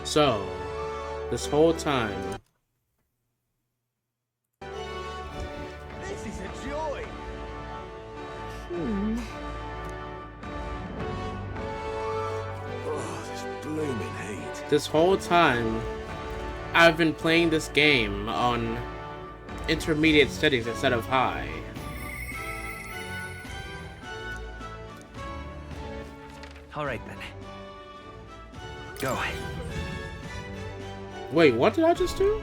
So, this whole time. This is a joy. Oh, this blooming heat. This whole time, I've been playing this game on intermediate settings instead of high. All right then. Go. Wait, what did I just do?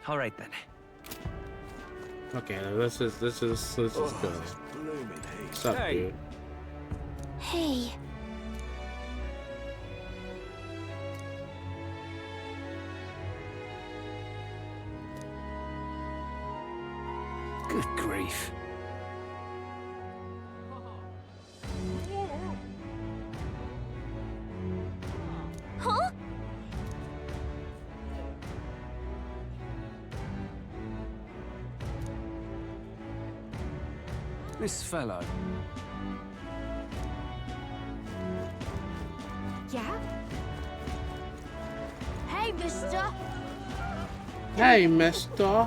All right then. Okay, this is good. This blooming heat. What's up, dude? Hey. Good grief. Huh? This fellow. Yeah? Hey, mister. Hey, mister.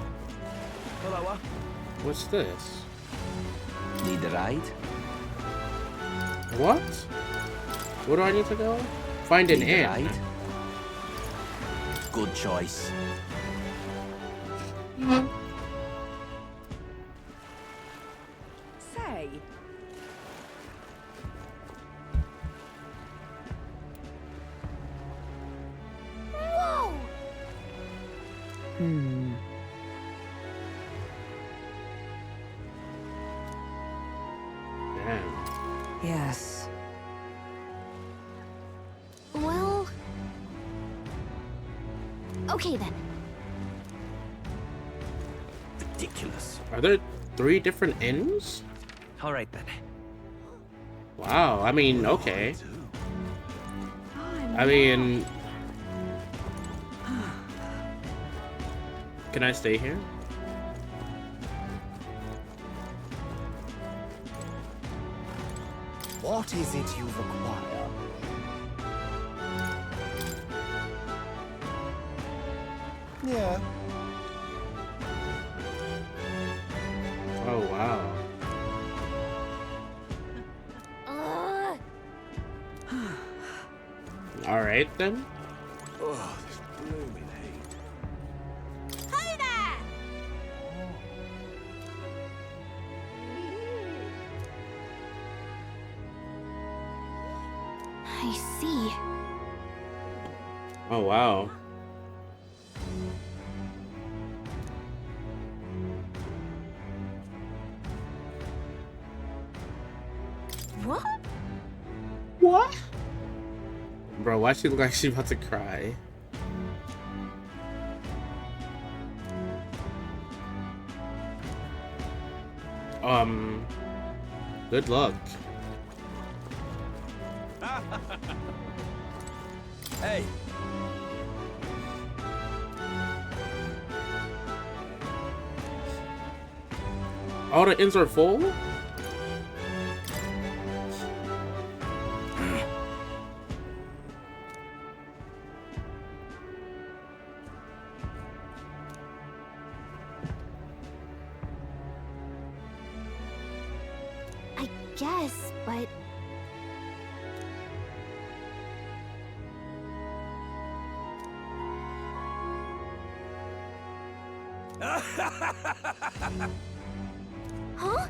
Hello. What's this? Need a ride? What? Where do I need to go? Find an Need a inn. ride? Good choice. Say. Whoa! Damn. Yes. Well... Okay then. Ridiculous. Are there 3 different inns? All right then. Wow, I mean, okay. I mean... Can I stay here? What is it you require? Yeah. Oh, wow. Alright then. Oh, this blooming heat. Hey there! I see. Oh, wow. What? What? Bro, why she look like she's about to cry? Good luck. Hey. All the inns are full? I guess, but... Huh?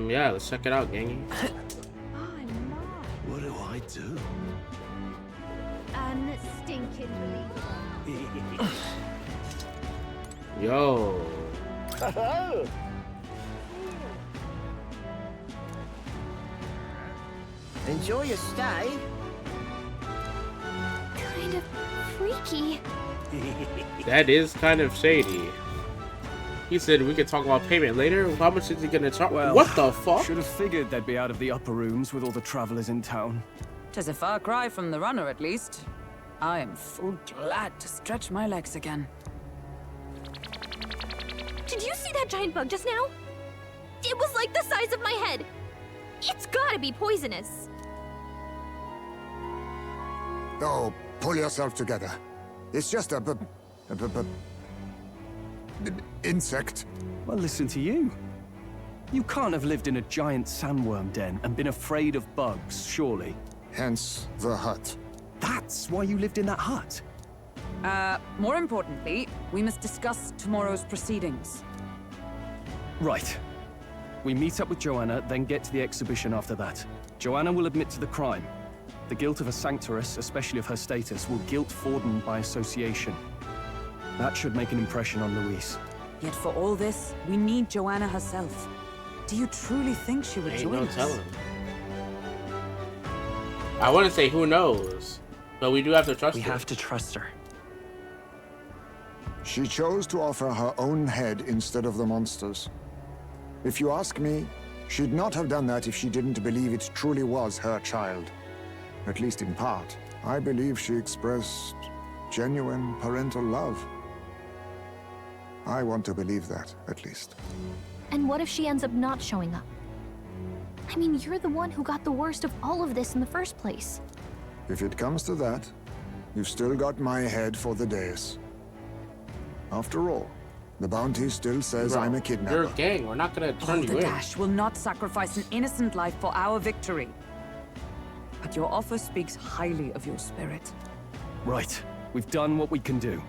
Yeah, let's check it out, gangy. What do I do? Unstinkingly. Yo. Enjoy your stay. Kind of freaky. That is kind of shady. He said we could talk about payment later. How much is he gonna charge? Well, What the fuck? Should have figured they'd be out of the upper rooms with all the travelers in town. 'Tis a far cry from the runner, at least. I am full glad to stretch my legs again. Did you see that giant bug just now? It was like the size of my head. It's gotta be poisonous. Oh, pull yourself together. It's just a insect. Well, listen to you. You can't have lived in a giant sandworm den and been afraid of bugs, surely. Hence the hut. That's why you lived in that hut. More importantly, we must discuss tomorrow's proceedings. Right. We meet up with Joanna, then get to the exhibition after that. Joanna will admit to the crime. The guilt of a sanctoress, especially of her status, will guilt Forden by association. That should make an impression on Louise. Yet for all this, we need Joanna herself. Do you truly think she would Ain't join no us? telling. I want to say who knows, but we do have to trust We her. have to trust her. She chose to offer her own head instead of the monster's. If you ask me, she'd not have done that if she didn't believe it truly was her child. At least in part. I believe she expressed genuine parental love. I want to believe that, at least. And what if she ends up not showing up? I mean, you're the one who got the worst of all of this in the first place. If it comes to that, you've still got my head for the dais. After all, the bounty still says Bro, I'm a you're kidnapper. a gang. We're not gonna turn you in. Dash will not sacrifice an innocent life for our victory. But your offer speaks highly of your spirit. Right. We've done what we can do.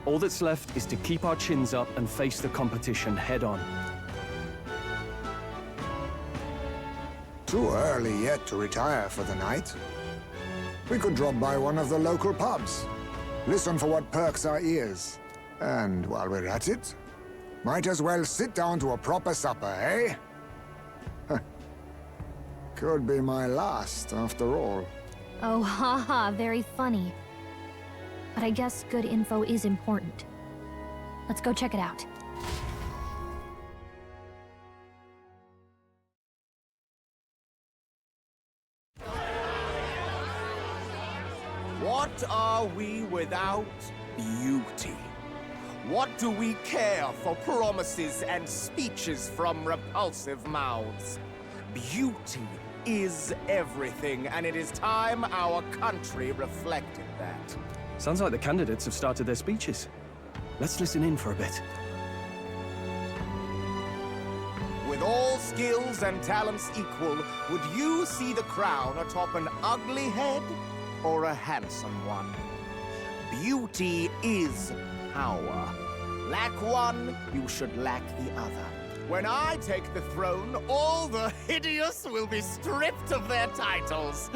All that's left is to keep our chins up and face the competition head on. Too early yet to retire for the night. We could drop by one of the local pubs. Listen for what perks our ears. And while we're at it, might as well sit down to a proper supper, eh? Could be my last, after all. Oh, haha, very funny. But I guess good info is important. Let's go check it out. What are we without beauty? What do we care for promises and speeches from repulsive mouths? Beauty is everything, and it is time our country reflected that. Sounds like the candidates have started their speeches. Let's listen in for a bit. With all skills and talents equal, would you see the crown atop an ugly head or a handsome one? Beauty is power. Lack one, you should lack the other. When I take the throne, all the hideous will be stripped of their titles.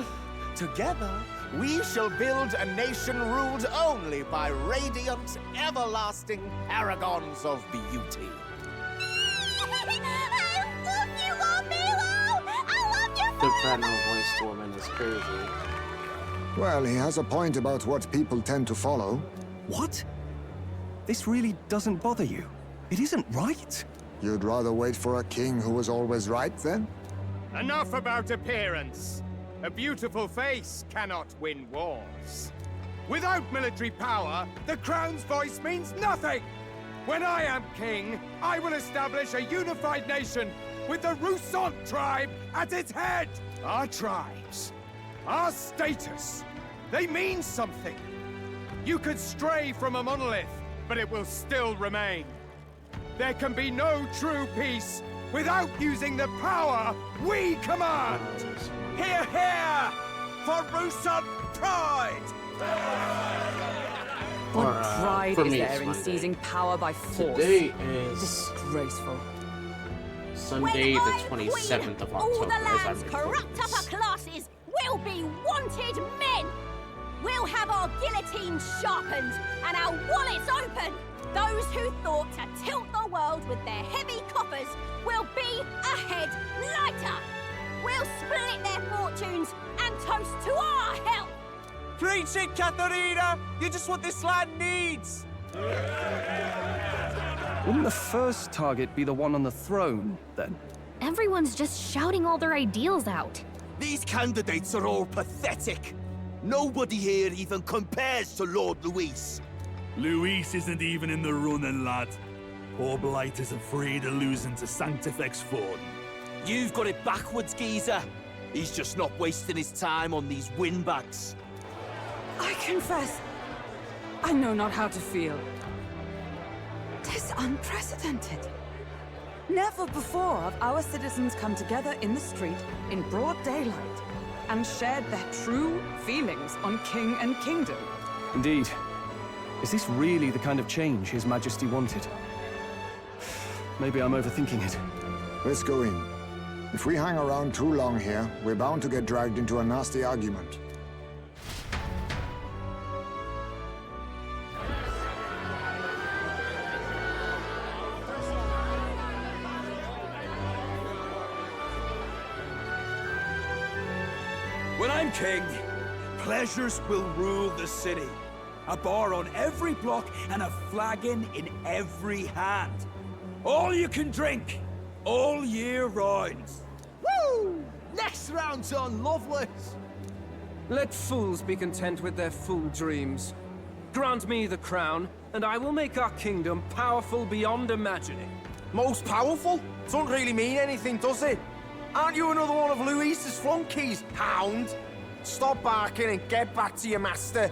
Together, we shall build a nation ruled only by radiant, everlasting paragons of beauty. Soprano voiced woman is crazy. Well, he has a point about what people tend to follow. What? This really doesn't bother you? It isn't right. You'd rather wait for a king who was always right, then? Enough about appearance. A beautiful face cannot win wars. Without military power, the crown's voice means nothing. When I am king, I will establish a unified nation with the Rousant tribe at its head. Our tribes, our status, they mean something. You could stray from a monolith, but it will still remain. There can be no true peace without using the power we command. Hear, hear! For Rousant pride! What Or, pride for is me, there it's in Monday. seizing power by force? Today is Disgraceful. Sunday, the 27th of all October, the as I'm land's recording corrupt this. upper classes will be wanted men. We'll have our guillotines sharpened and our wallets open. Those who thought to tilt the world with their heavy coffers will be a head lighter. We'll split their fortunes and toast to our health. Preach it, Katharina! You're just what this land needs! Wouldn't the first target be the one on the throne, then? Everyone's just shouting all their ideals out. These candidates are all pathetic. Nobody here even compares to Lord Luis. Luis isn't even in the running, lad. All blighters are free to losing to Sanctifex Ford. You've got it backwards, geezer. He's just not wasting his time on these windbags. I confess, I know not how to feel. 'Tis unprecedented. Never before have our citizens come together in the street in broad daylight and shared their true feelings on king and kingdom. Indeed. Is this really the kind of change His Majesty wanted? Maybe I'm overthinking it. Let's go in. If we hang around too long here, we're bound to get dragged into a nasty argument. When I'm king, pleasures will rule the city. A bar on every block and a flagon in every hand. All you can drink, all year round. Woo! Next round's on, Lovelace. Let fools be content with their fool dreams. Grant me the crown, and I will make our kingdom powerful beyond imagining. Most powerful? Doesn't really mean anything, does it? Aren't you another one of Louise's flunkies, hound? Stop barking and get back to your master.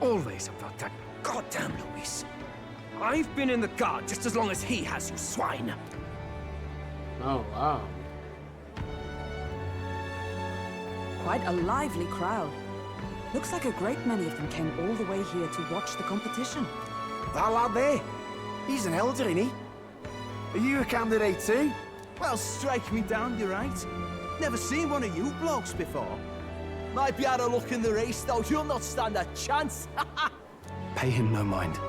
Always about that goddamn Luis. I've been in the guard just as long as he has, you swine. Oh, wow. Quite a lively crowd. Looks like a great many of them came all the way here to watch the competition. That lad there, he's an elder, ain't he? Are you a candidate too? Well, strike me down, you're right. Never seen one of you blokes before. Might be out of luck in the race, though. You'll not stand a chance. Pay him no mind.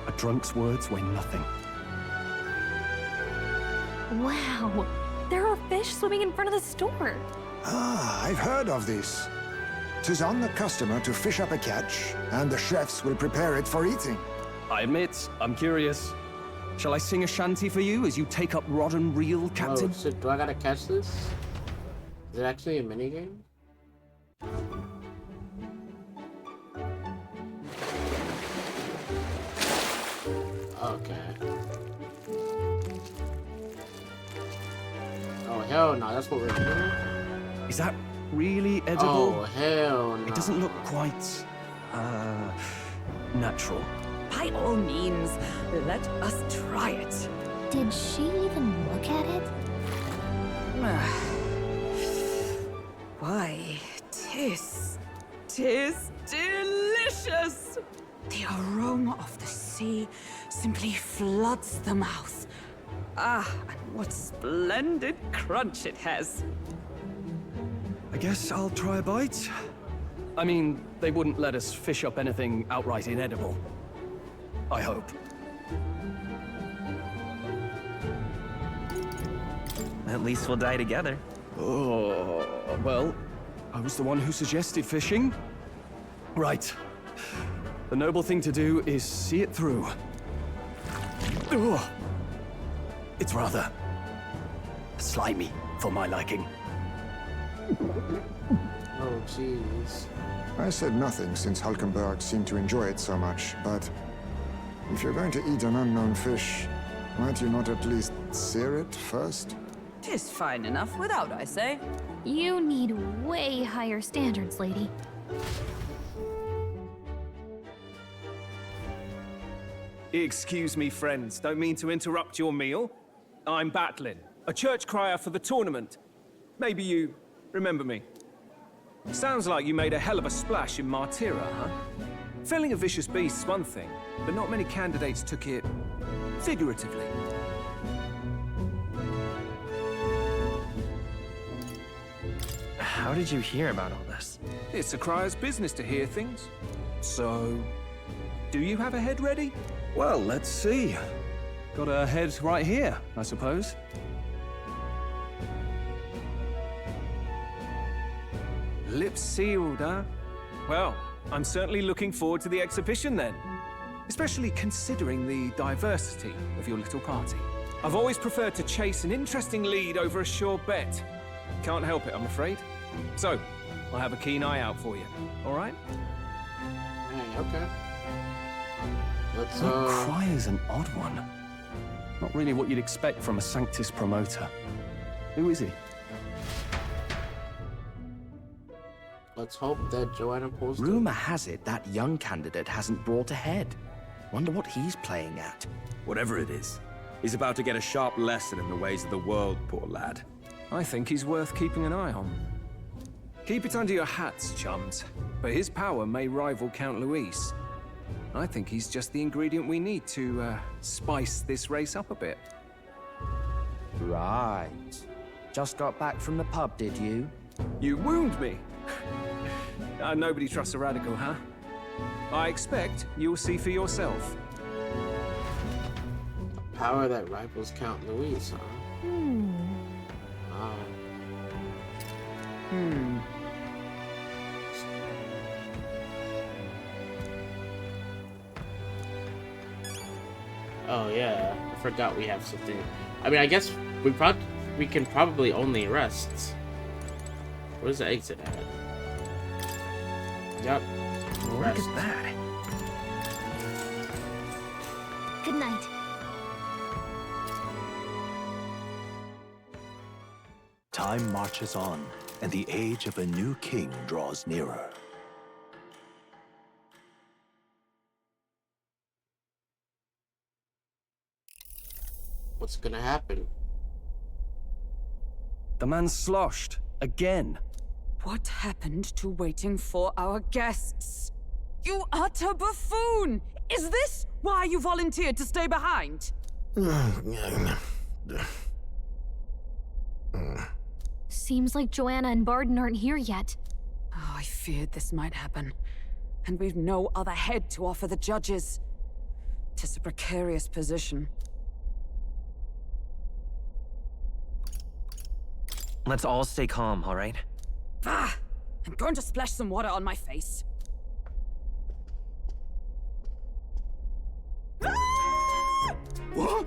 A drunk's words weigh nothing. Wow, there are fish swimming in front of the store. Ah, I've heard of this. 'Tis on the customer to fish up a catch, and the chefs will prepare it for eating. I admit, I'm curious. Shall I sing a shanty for you as you take up rod and reel, Captain? Oh, so do I gotta catch this? Is it actually a minigame? Okay. Oh, hell no, that's what we're doing? Is that really edible? Oh, hell no. It doesn't look quite, natural. By all means, let us try it. Did she even look at it? Why, tis delicious! The aroma of the sea simply floods the mouth. Ah, and what splendid crunch it has. I guess I'll try a bite. I mean, they wouldn't let us fish up anything outright inedible. I hope. At least we'll die together. Oh, well, I was the one who suggested fishing. Right. The noble thing to do is see it through. Ugh. It's rather slimy for my liking. Oh, jeez. I said nothing since Hulkenberg seemed to enjoy it so much, but if you're going to eat an unknown fish, might you not at least sear it first? 'Tis fine enough without, I say. You need way higher standards, lady. Excuse me, friends. Don't mean to interrupt your meal. I'm Batlin, a church crier for the tournament. Maybe you remember me. Sounds like you made a hell of a splash in Martyra, huh? Felling a vicious beast's one thing, but not many candidates took it figuratively. How did you hear about all this? It's a crier's business to hear things. So, do you have a head ready? Well, let's see. Got a head right here, I suppose. Lips sealed, huh? Well, I'm certainly looking forward to the exhibition then. Especially considering the diversity of your little party. I've always preferred to chase an interesting lead over a sure bet. Can't help it, I'm afraid. So, I'll have a keen eye out for you, all right? Hey, okay. Let's, That cry is an odd one. Not really what you'd expect from a Sanctus promoter. Who is he? Let's hope that Joanna pulls Rumor has it that young candidate hasn't brought ahead. Wonder what he's playing at. Whatever it is, he's about to get a sharp lesson in the ways of the world, poor lad. I think he's worth keeping an eye on. Keep it under your hats, chums. But his power may rival Count Luis. I think he's just the ingredient we need to, spice this race up a bit. Right. Just got back from the pub, did you? You wound me! Nobody trusts a radical, huh? I expect you'll see for yourself. power that rivals Count Luis, huh? Oh yeah, I forgot we have something. I mean, I guess we can probably only rest. Where's the exit at? Yep. Look at that. Good night. Time marches on, and the age of a new king draws nearer. What's gonna happen? The man's sloshed. Again. What happened to waiting for our guests? You utter buffoon! Is this why you volunteered to stay behind? Seems like Joanna and Barden aren't here yet. Oh, I feared this might happen. And we've no other head to offer the judges. 'Tis a precarious position. Let's all stay calm, all right? Ah! I'm going to splash some water on my face. What?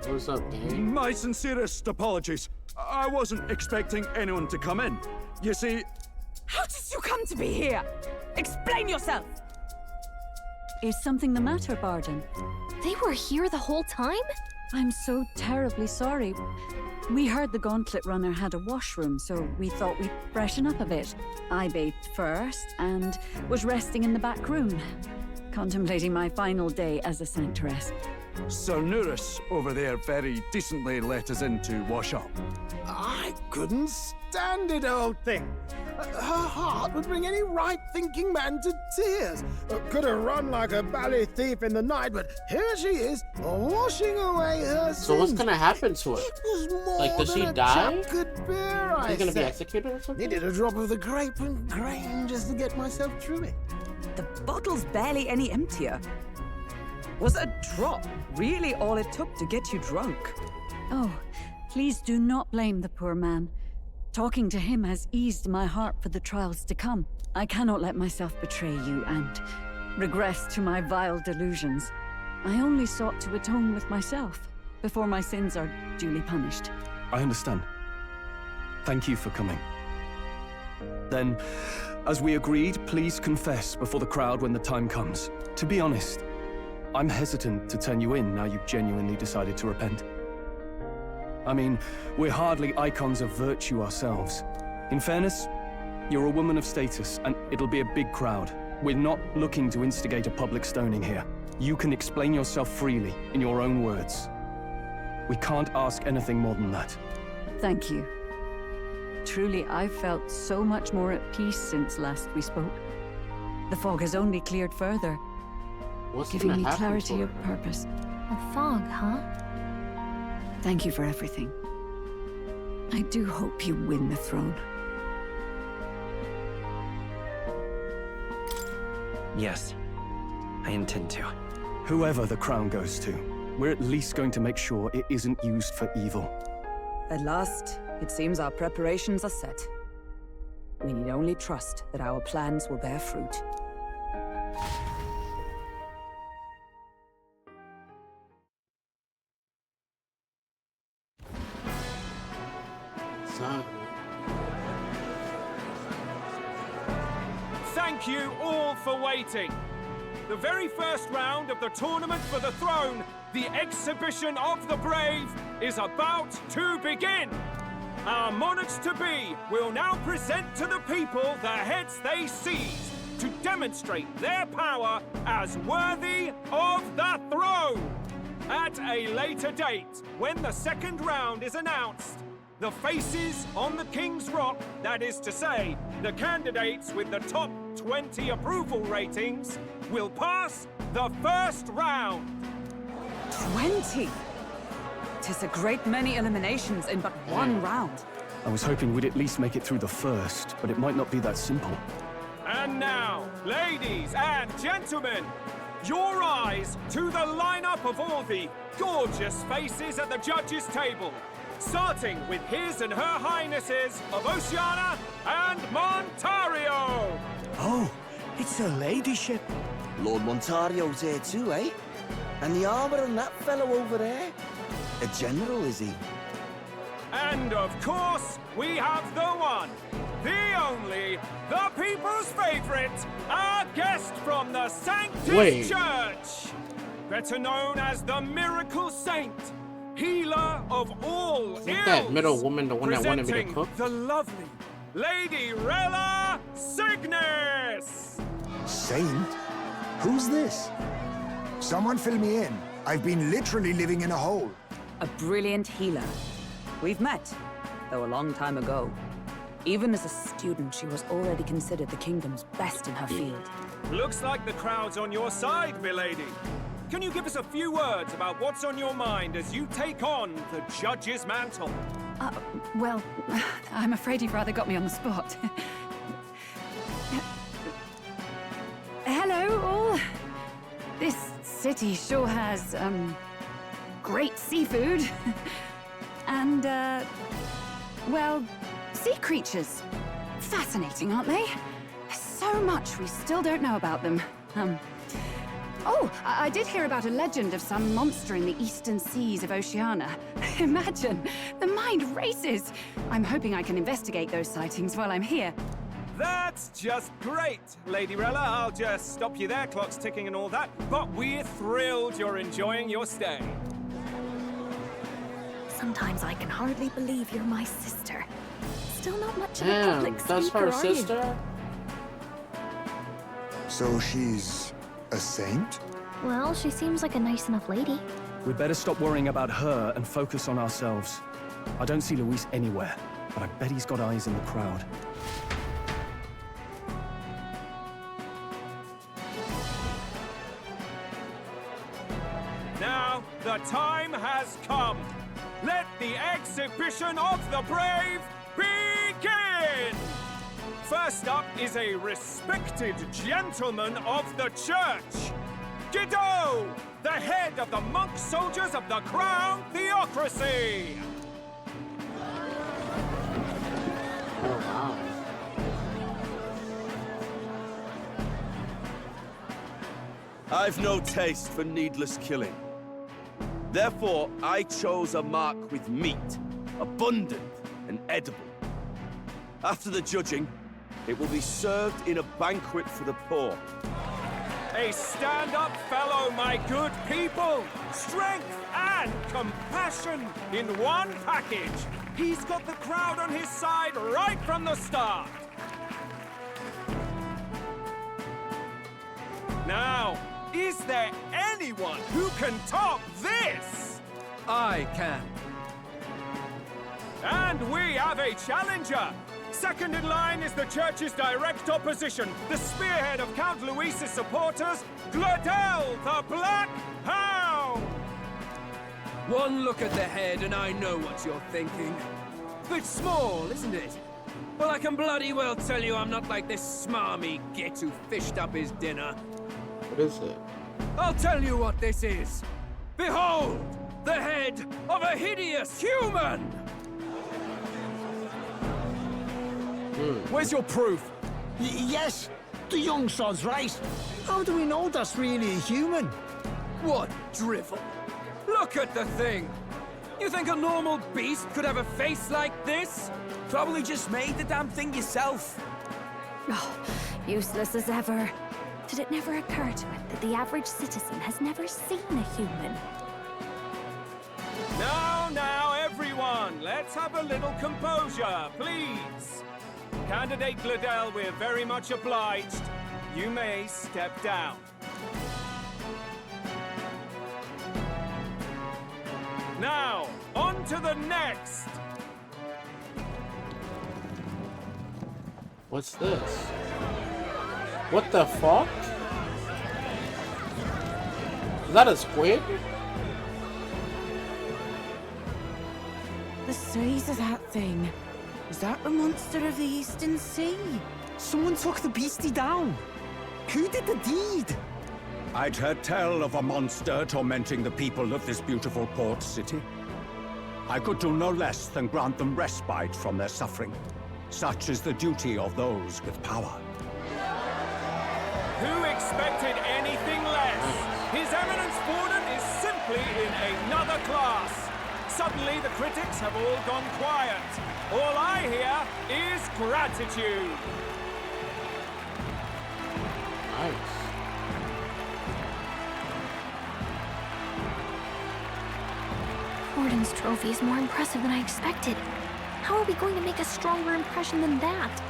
What's up, Danny? My sincerest apologies. I wasn't expecting anyone to come in. You see... How did you come to be here? Explain yourself! Is something the matter, Barden? They were here the whole time? I'm so terribly sorry. We heard the Gauntlet Runner had a washroom, so we thought we'd freshen up a bit. I bathed first and was resting in the back room, contemplating my final day as a Sanctress. Sir Nuris over there very decently let us in to wash up. I couldn't stand it, old thing. Her heart would bring any right-thinking man to tears. Could have run like a ballet thief in the night, but here she is, washing away her sins. So what's gonna happen to her? It was more Like, does than she a die? chap could bear, She's gonna be said. executed or something? Needed a drop of the grape and grain just to get myself through it. The bottle's barely any emptier. Was a drop really all it took to get you drunk? Oh, please do not blame the poor man. Talking to him has eased my heart for the trials to come. I cannot let myself betray you and regress to my vile delusions. I only sought to atone with myself before my sins are duly punished. I understand. Thank you for coming. Then, as we agreed, please confess before the crowd when the time comes. To be honest, I'm hesitant to turn you in now you've genuinely decided to repent. I mean, we're hardly icons of virtue ourselves. In fairness, you're a woman of status, and it'll be a big crowd. We're not looking to instigate a public stoning here. You can explain yourself freely, in your own words. We can't ask anything more than that. Thank you. Truly, I've felt so much more at peace since last we spoke. The fog has only cleared further, giving me clarity of purpose. A fog, huh? Thank you for everything. I do hope you win the throne. Yes, I intend to. Whoever the crown goes to, we're at least going to make sure it isn't used for evil. At last, it seems our preparations are set. We need only trust that our plans will bear fruit. Thank you all for waiting. the very first round of the tournament for the throne, the exhibition of the brave, is about to begin. Our monarchs-to-be will now present to the people the heads they seized to demonstrate their power as worthy of the throne. At a later date, when the second round is announced, the faces on the King's Rock, that is to say, the candidates with the top 20 approval ratings, will pass the first round. 20? 'Tis a great many eliminations in but one round. I was hoping we'd at least make it through the first, but it might not be that simple. And now, ladies and gentlemen, your eyes to the lineup of all the gorgeous faces at the judges' table, starting with His and Her Highnesses of Oceania and Montario. Oh, it's her ladyship. Lord Montario's here too, eh? And the armor on that fellow over there? A general, is he? And of course, we have the one, the only, the people's favorite, our guest from the Sanctus Church, better known as the Miracle Saint, healer of all ills. Isn't that middle woman the one that wanted me to Presenting cook? the lovely Lady Rella Cygnus. Saint? Who's this? Someone fill me in. I've been literally living in a hole. A brilliant healer. We've met, though a long time ago. Even as a student, she was already considered the kingdom's best in her field. Looks like the crowd's on your side, milady. Can you give us a few words about what's on your mind as you take on the judge's mantle? Well, I'm afraid you've rather got me on the spot. Hello, all. This city sure has, great seafood. And, well, sea creatures. Fascinating, aren't they? There's so much we still don't know about them. Oh, I did hear about a legend of some monster in the eastern seas of Oceania. Imagine, the mind races. I'm hoping I can investigate those sightings while I'm here. That's just great, Lady Rella. I'll just stop you there, clock's ticking and all that. But we're thrilled you're enjoying your stay. Sometimes I can hardly believe you're my sister. Still not much of a Damn, public that's speaker, her are you? sister? So she's a saint? Well, she seems like a nice enough lady. We'd better stop worrying about her and focus on ourselves. I don't see Luis anywhere, but I bet he's got eyes in the crowd. Now, the time has come. Let the exhibition of the brave begin! First up is a respected gentleman of the church. Guido, the head of the monk soldiers of the Crown Theocracy. Oh, wow. I've no taste for needless killing. Therefore, I chose a mark with meat, abundant and edible. After the judging, it will be served in a banquet for the poor. A stand-up fellow, my good people! Strength and compassion in one package! He's got the crowd on his side right from the start! Now, is there anyone who can top this? I can. And we have a challenger! Second in line is the church's direct opposition, the spearhead of Count Luis's supporters, Gladel the Black Hound! One look at the head and I know what you're thinking. Bit small, isn't it? Well, I can bloody well tell you I'm not like this smarmy git who fished up his dinner. What is it? I'll tell you what this is. Behold, the head of a hideous human! Where's your proof? Yes, the young sod's right. How do we know that's really a human? What drivel? Look at the thing! You think a normal beast could have a face like this? Probably just made the damn thing yourself. Oh, useless as ever. did it never occur to it that the average citizen has never seen a human? Now, everyone, let's have a little composure, please. Candidate Gladell, we're very much obliged. You may step down. Now, on to the next! What's this? What the fuck? Is that a squid? The size of that thing. Is that the monster of the Eastern Sea? Someone took the beastie down. Who did the deed? I'd heard tell of a monster tormenting the people of this beautiful port city. I could do no less than grant them respite from their suffering. Such is the duty of those with power. Who expected anything less? His Eminence Borden is simply in another class. Suddenly the critics have all gone quiet. All I hear is gratitude. Nice. Borden's trophy is more impressive than I expected. How are we going to make a stronger impression than that?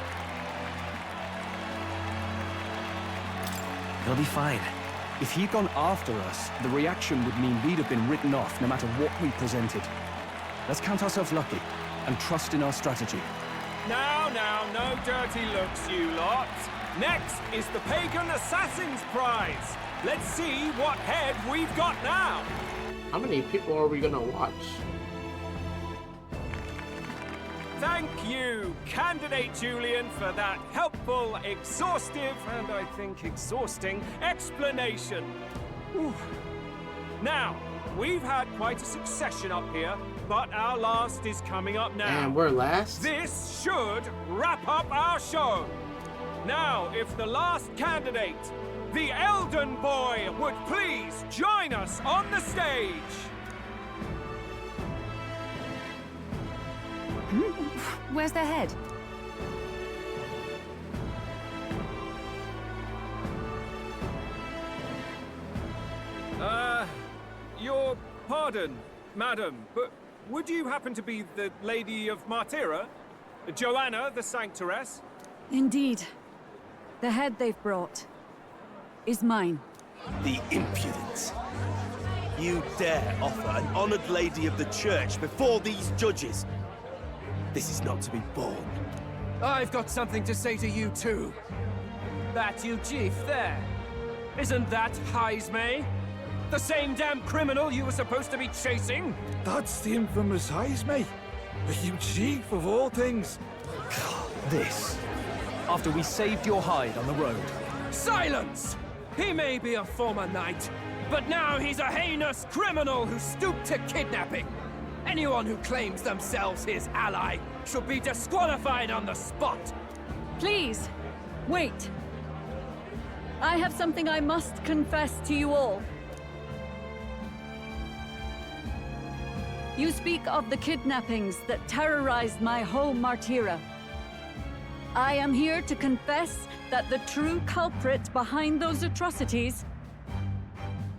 They'll be fine. If he'd gone after us, the reaction would mean we'd have been written off no matter what we presented. Let's count ourselves lucky and trust in our strategy. Now, no dirty looks, you lot. Next is the Pagan Assassin's Prize. Let's see what head we've got now. How many people are we gonna watch? Thank you, Candidate Julian, for that helpful, exhaustive, and I think exhausting explanation. Whew. Now, we've had quite a succession up here, but our last is coming up now. And we're last? This should wrap up our show. Now, if the last candidate, the Elden Boy, would please join us on the stage. Where's their head? Your pardon, madam, but would you happen to be the Lady of Martira? Joanna, the Sanctoress? Indeed. The head they've brought is mine. The impudence. You dare offer an honored lady of the church before these judges? This is not to be borne. I've got something to say to you too. That you chief there. Isn't that Heismay? The same damn criminal you were supposed to be chasing? That's the infamous Heismay. The huge chief of all things. This. After we saved your hide on the road. Silence! He may be a former knight, but now he's a heinous criminal who stooped to kidnapping. Anyone who claims themselves his ally should be disqualified on the spot. Please, wait. I have something I must confess to you all. You speak of the kidnappings that terrorized my home, Martira. I am here to confess that the true culprit behind those atrocities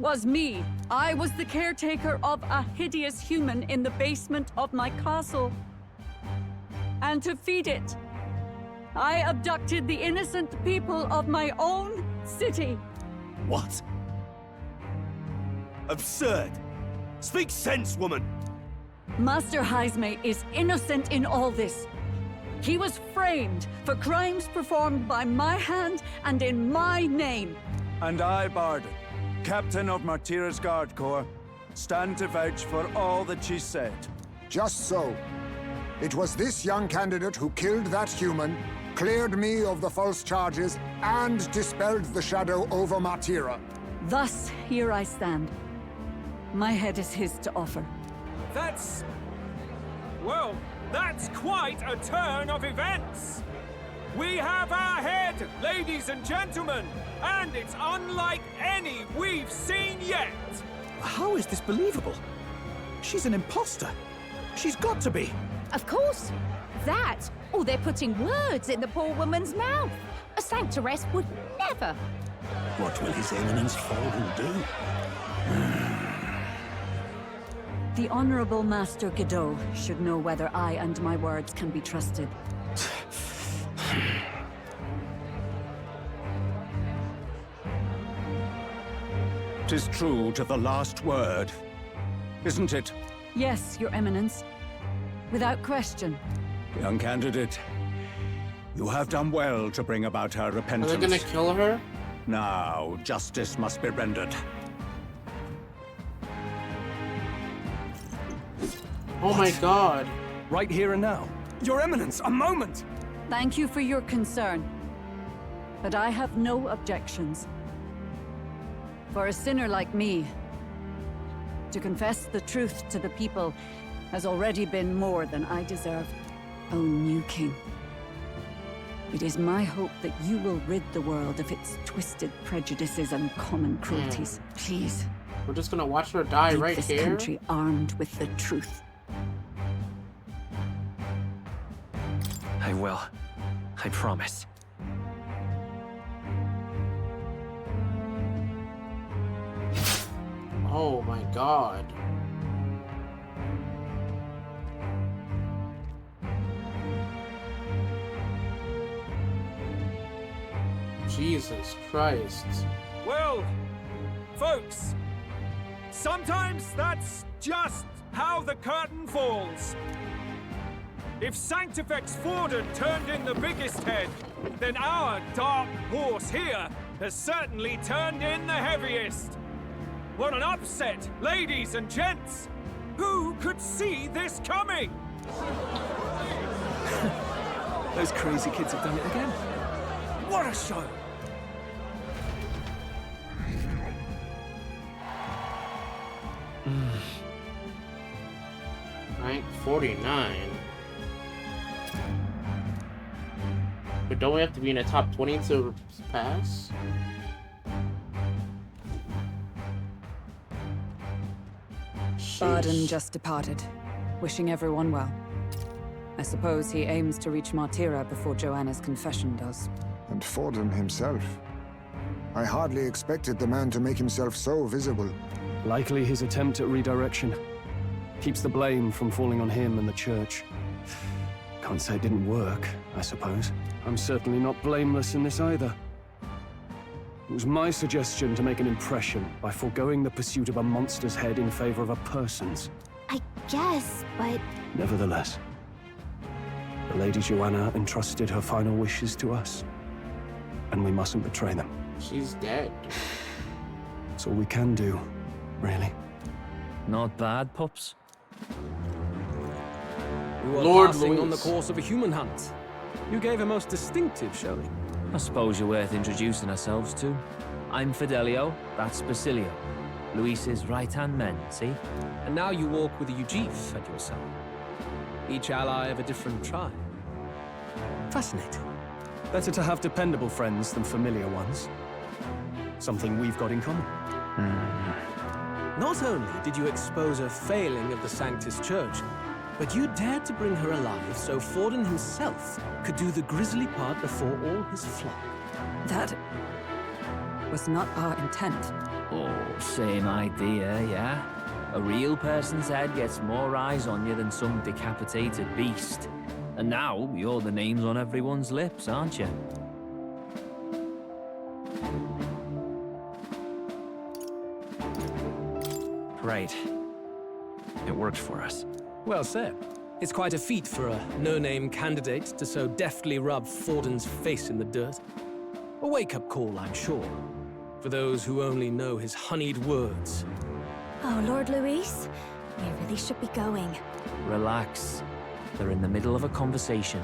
was me. I was the caretaker of a hideous human in the basement of my castle. And to feed it, I abducted the innocent people of my own city. What? Absurd! Speak sense, woman! Master Heismay is innocent in all this. He was framed for crimes performed by my hand and in my name. And I, Bardon, Captain of Martira's Guard Corps, stand to vouch for all that she said. Just so. It was this young candidate who killed that human, cleared me of the false charges, and dispelled the shadow over Martira. Thus, here I stand. My head is his to offer. Well, that's quite a turn of events. We have our head, ladies and gentlemen, and it's unlike any we've seen yet. How is this believable? She's an imposter. She's got to be. Of course. That, or they're putting words in the poor woman's mouth. A sanctoress would never. What will His Eminence Forden do? The Honorable Master Godot should know whether I and my words can be trusted. 'Tis true to the last word, isn't it? Yes, Your Eminence. Without question. Young candidate, you have done well to bring about her repentance. Are they gonna kill her? Now, justice must be rendered. Oh my god. Right here and now. Your Eminence, a moment! Thank you for your concern. But I have no objections. For a sinner like me, to confess the truth to the people has already been more than I deserve. O new king, it is my hope that you will rid the world of its twisted prejudices and common cruelties. Please. We're just gonna watch her die Keep right this here? country armed with the truth. I will. I promise. Oh my god. Jesus Christ. Well, folks, sometimes that's just how the curtain falls. If Sanctifex Forden turned in the biggest head, then our dark horse here has certainly turned in the heaviest. What an upset, ladies and gents! Who could see this coming? Those crazy kids have done it again. What a show! Rank 49. But don't we have to be in the top 20 to pass? Forden just departed, wishing everyone well. I suppose he aims to reach Martira before Joanna's confession does. And Forden himself. I hardly expected the man to make himself so visible. Likely his attempt at redirection. Keeps the blame from falling on him and the church. Can't say it didn't work, I suppose. I'm certainly not blameless in this either. It was my suggestion to make an impression by foregoing the pursuit of a monster's head in favor of a person's. I guess, but... Nevertheless, the Lady Joanna entrusted her final wishes to us, and we mustn't betray them. She's dead. That's all we can do, really. Not bad, pups. We were Lord passing on the Luis. course of a human hunt. You gave a most distinctive showing. I suppose you're worth introducing ourselves to. I'm Fidelio, that's Basilio. Luis's right-hand men, see? And now you walk with a Ujif at your side. Each ally of a different tribe. Fascinating. Better to have dependable friends than familiar ones. Something we've got in common. Not only did you expose a failing of the Sanctus Church, but you dared to bring her alive so Forden himself could do the grisly part before all his flock. That was not our intent. Oh, same idea, yeah? A real person's head gets more eyes on you than some decapitated beast. And now, you're the names on everyone's lips, aren't you? Great. It worked for us. Well said. It's quite a feat for a no-name candidate to so deftly rub Forden's face in the dirt. A wake-up call, I'm sure, for those who only know his honeyed words. Oh, Lord Luis, we really should be going. Relax. They're in the middle of a conversation.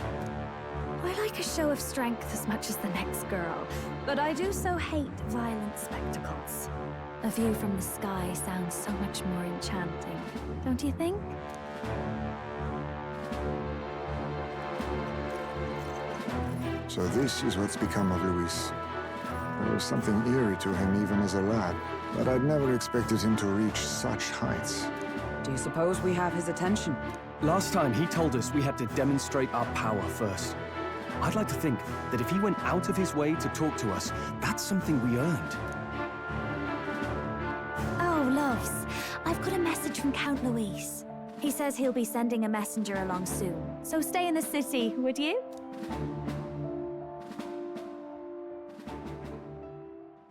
I like a show of strength as much as the next girl, but I do so hate violent spectacles. A view from the sky sounds so much more enchanting, don't you think? So this is what's become of Luis. There was something eerie to him even as a lad, but I'd never expected him to reach such heights. Do you suppose we have his attention? Last time he told us we had to demonstrate our power first. I'd like to think that if he went out of his way to talk to us, that's something we earned. Oh, loves. I've got a message from Count Luis. He says he'll be sending a messenger along soon. So stay in the city, would you?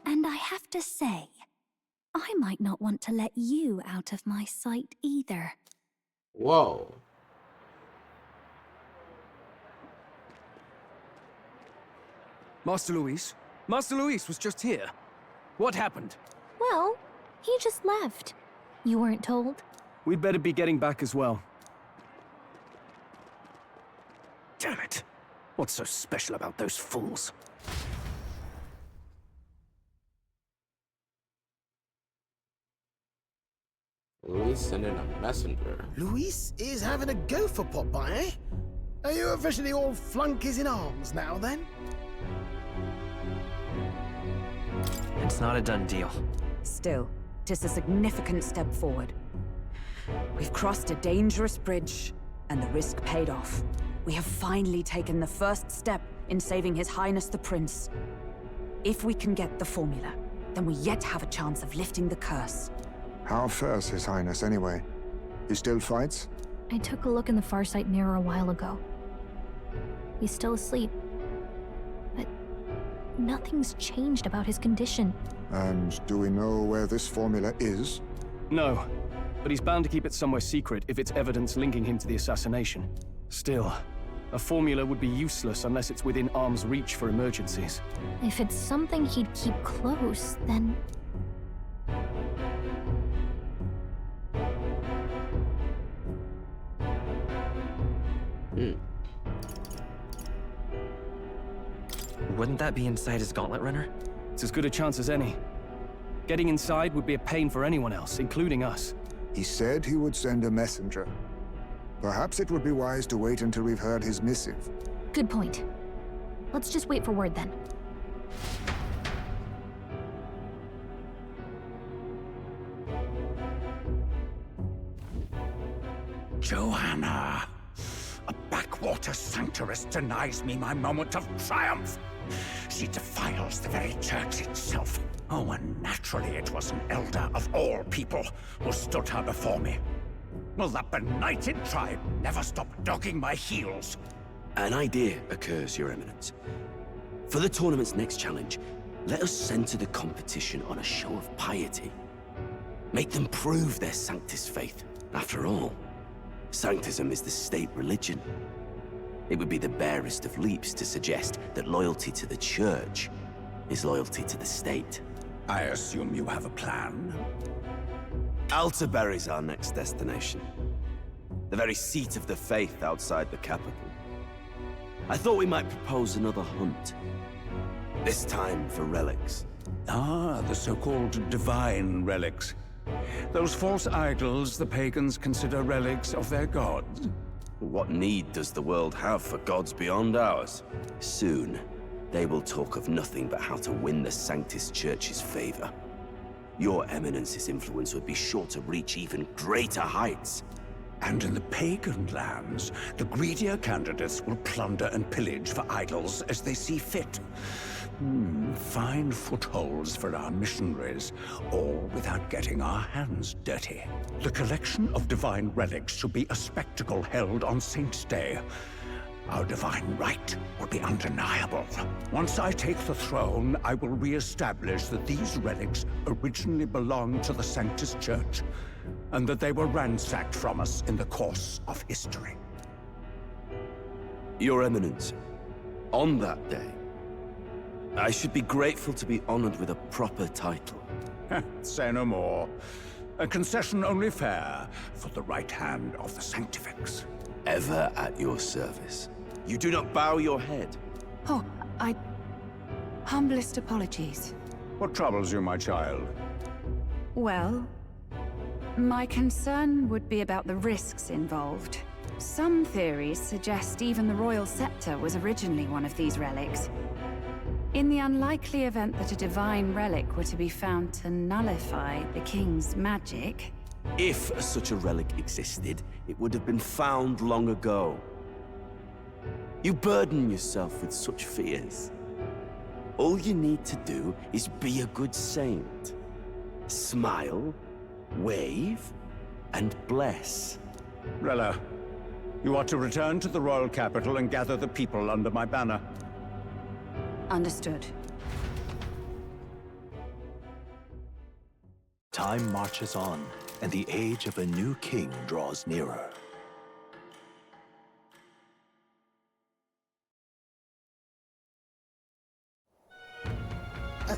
And I have to say, I might not want to let you out of my sight either. Whoa. Master Luis? Master Luis was just here. What happened? Well, he just left. You weren't told? We'd better be getting back as well. Damn it. What's so special about those fools? Luis sending a messenger. Luis is having a go for Popeye, eh? Are you officially all flunkies in arms now, then? It's not a done deal. Still, 'tis a significant step forward. We've crossed a dangerous bridge, and the risk paid off. We have finally taken the first step in saving His Highness the Prince. If we can get the formula, then we yet have a chance of lifting the curse. How fares His Highness, anyway? He still fights? I took a look in the Farsight mirror a while ago. He's still asleep. But nothing's changed about his condition. And do we know where this formula is? No, but he's bound to keep it somewhere secret if it's evidence linking him to the assassination. Still, a formula would be useless unless it's within arm's reach for emergencies. If it's something he'd keep close, then... Wouldn't that be inside his gauntlet runner? It's as good a chance as any. Getting inside would be a pain for anyone else, including us. He said he would send a messenger. Perhaps it would be wise to wait until we've heard his missive. Good point. Let's just wait for word then. Joanna! A backwater sanctuarist denies me my moment of triumph! She defiles the very church itself. Oh, and naturally it was an elder of all people who stood her before me. Will that benighted tribe never stop dogging my heels? An idea occurs, Your Eminence. For the tournament's next challenge, let us center the competition on a show of piety. Make them prove their Sanctus faith. After all, Sanctism is the state religion. It would be the barest of leaps to suggest that loyalty to the Church is loyalty to the state. I assume you have a plan? Altaberry's our next destination. The very seat of the faith outside the capital. I thought we might propose another hunt. This time for relics. Ah, the so-called divine relics. Those false idols the pagans consider relics of their gods. What need does the world have for gods beyond ours? Soon, they will talk of nothing but how to win the Sanctus Church's favor. Your Eminence's influence would be sure to reach even greater heights. And in the pagan lands, the greedier candidates will plunder and pillage for idols as they see fit. Fine footholds for our missionaries, all without getting our hands dirty. The collection of divine relics should be a spectacle held on Saint's Day. Our divine right will be undeniable. Once I take the throne, I will re-establish that these relics originally belonged to the Sanctus Church, and that they were ransacked from us in the course of history. Your Eminence, on that day, I should be grateful to be honored with a proper title. Say no more. A concession only fair for the right hand of the Sanctifex. Ever at your service. You do not bow your head. Oh, humblest apologies. What troubles you, my child? Well, my concern would be about the risks involved. Some theories suggest even the royal scepter was originally one of these relics. In the unlikely event that a divine relic were to be found to nullify the king's magic... If such a relic existed, it would have been found long ago. You burden yourself with such fears. All you need to do is be a good saint. Smile, wave, and bless. Rella, you are to return to the royal capital and gather the people under my banner. Understood. Time marches on, and the age of a new king draws nearer.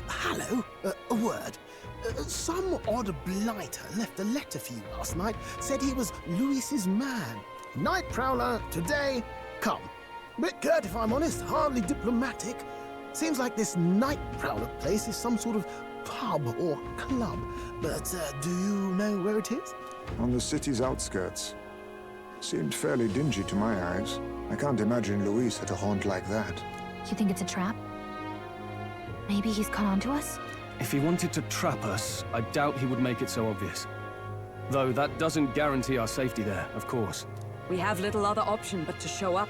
Hello? A word. Some odd blighter left a letter for you last night. Said he was Luis's man. Night Prowler, today, come. Bit curt if I'm honest, hardly diplomatic. Seems like this Night Prowler place is some sort of pub or club. But do you know where it is? On the city's outskirts. Seemed fairly dingy to my eyes. I can't imagine Luis at a haunt like that. You think it's a trap? Maybe he's caught on to us? If he wanted to trap us, I doubt he would make it so obvious. Though that doesn't guarantee our safety there, of course. We have little other option but to show up.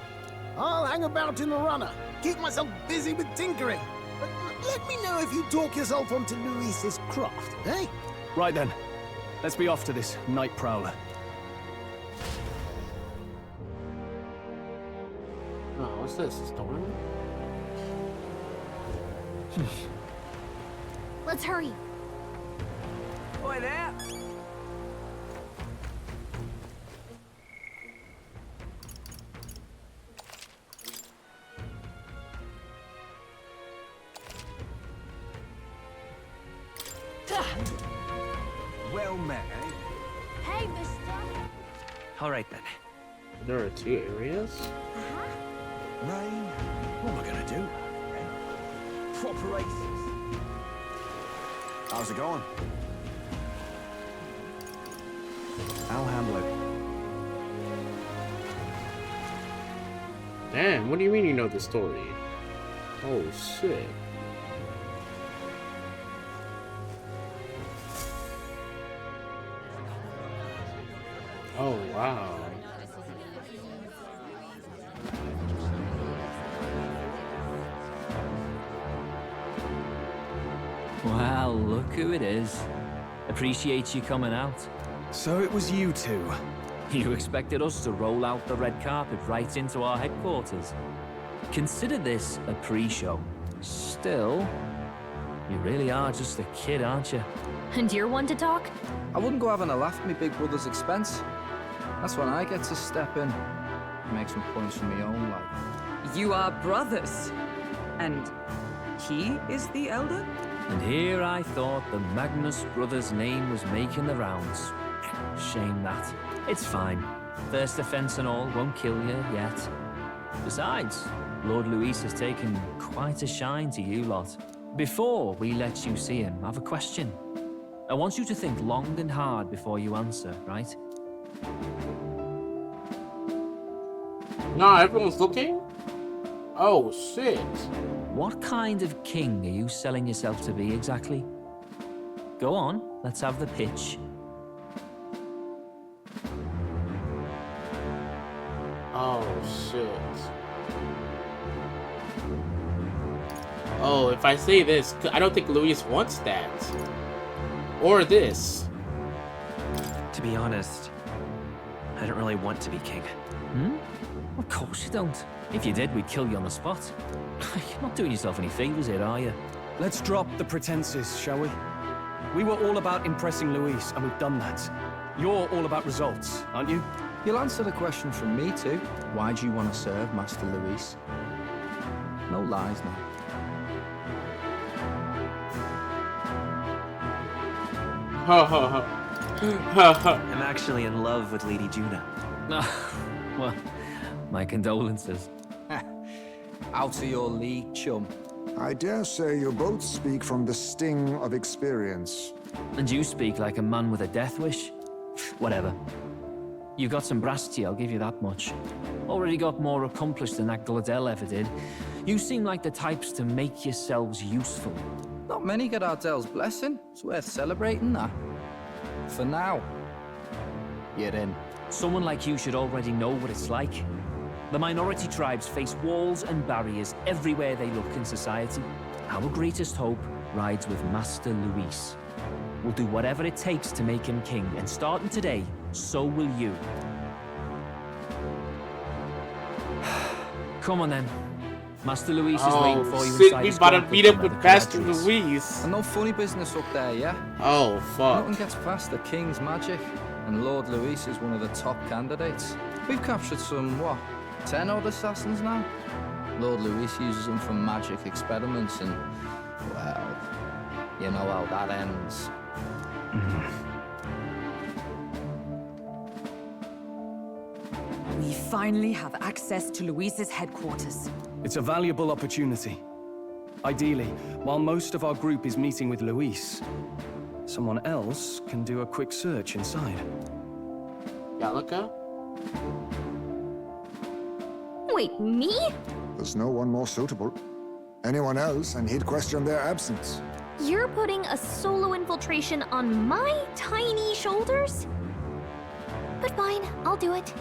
I'll hang about in the runner. Keep myself busy with tinkering. But let me know if you talk yourself onto Luis's craft, eh? Right then. Let's be off to this Night Prowler. Oh, what's this? A storm? Let's hurry. Boy there! Well met, eh? Hey, mister. All right then. There are 2 areas? Rain, what am I gonna do? Proper aces. How's it going? I'll handle it. Damn, what do you mean you know the story? Oh, shit. Oh, wow. Well, look who it is. Appreciate you coming out. So it was you two. You expected us to roll out the red carpet right into our headquarters. Consider this a pre-show. Still, you really are just a kid, aren't you? And you're one to talk? I wouldn't go having a laugh at me big brother's expense. That's when I get to step in. Make some points for my own life. You are brothers. And he is the elder? And here I thought the Magnus brothers' name was making the rounds. Shame that. It's fine. First offense and all won't kill you yet. Besides, Lord Luis has taken quite a shine to you lot. Before we let you see him, I have a question. I want you to think long and hard before you answer, right? No, everyone's looking? Oh, shit. What kind of king are you selling yourself to be exactly? Go on, let's have the pitch. Oh, shit. Oh, if I say this, I don't think Luis wants that. Or this. To be honest, I don't really want to be king. Hmm? Of course you don't. If you did, we'd kill you on the spot. You're not doing yourself any favors here, are you? Let's drop the pretenses, shall we? We were all about impressing Luis, and we've done that. You're all about results, aren't you? You'll answer the question from me too. Why do you want to serve Master Luis? No lies now. Ha ha ha. I'm actually in love with Lady Juna. Well, my condolences. Out of your league, chum. I dare say you both speak from the sting of experience. And you speak like a man with a death wish? Whatever. You got some brass to you, I'll give you that much. Already got more accomplished than that Gladel ever did. You seem like the types to make yourselves useful. Not many get Ardel's blessing. It's worth celebrating that. For now, you're in. Someone like you should already know what it's like. The minority tribes face walls and barriers everywhere they look in society. Our greatest hope rides with Master Luis. We'll do whatever it takes to make him king, and starting today, so will you. Come on then. Master Luis is waiting for you inside his we about to meet up with Master graduates. Luis. And no funny business up there, yeah? Oh, fuck. Nothing gets past the King's magic, and Lord Luis is one of the top candidates. We've captured some, what, 10 odd assassins now? Lord Luis uses them for magic experiments, and, well, you know how that ends. We finally have access to Luis's headquarters. It's a valuable opportunity. Ideally, while most of our group is meeting with Luis, someone else can do a quick search inside. Gallica? Wait, me? There's no one more suitable. Anyone else, and he'd question their absence. You're putting a solo infiltration on my tiny shoulders? But fine, I'll do it.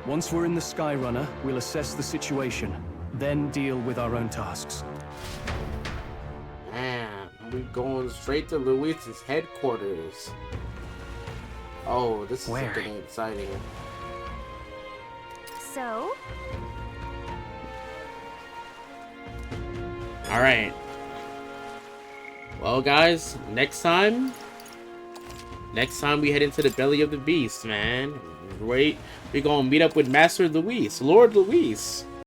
Once we're in the Skyrunner, we'll assess the situation, then deal with our own tasks. Man, we're going straight to Luis's headquarters. Oh, this is getting exciting. So? Alright. Well, guys, next time we head into the belly of the beast, man. We're gonna meet up with Master Luis, Lord Luis.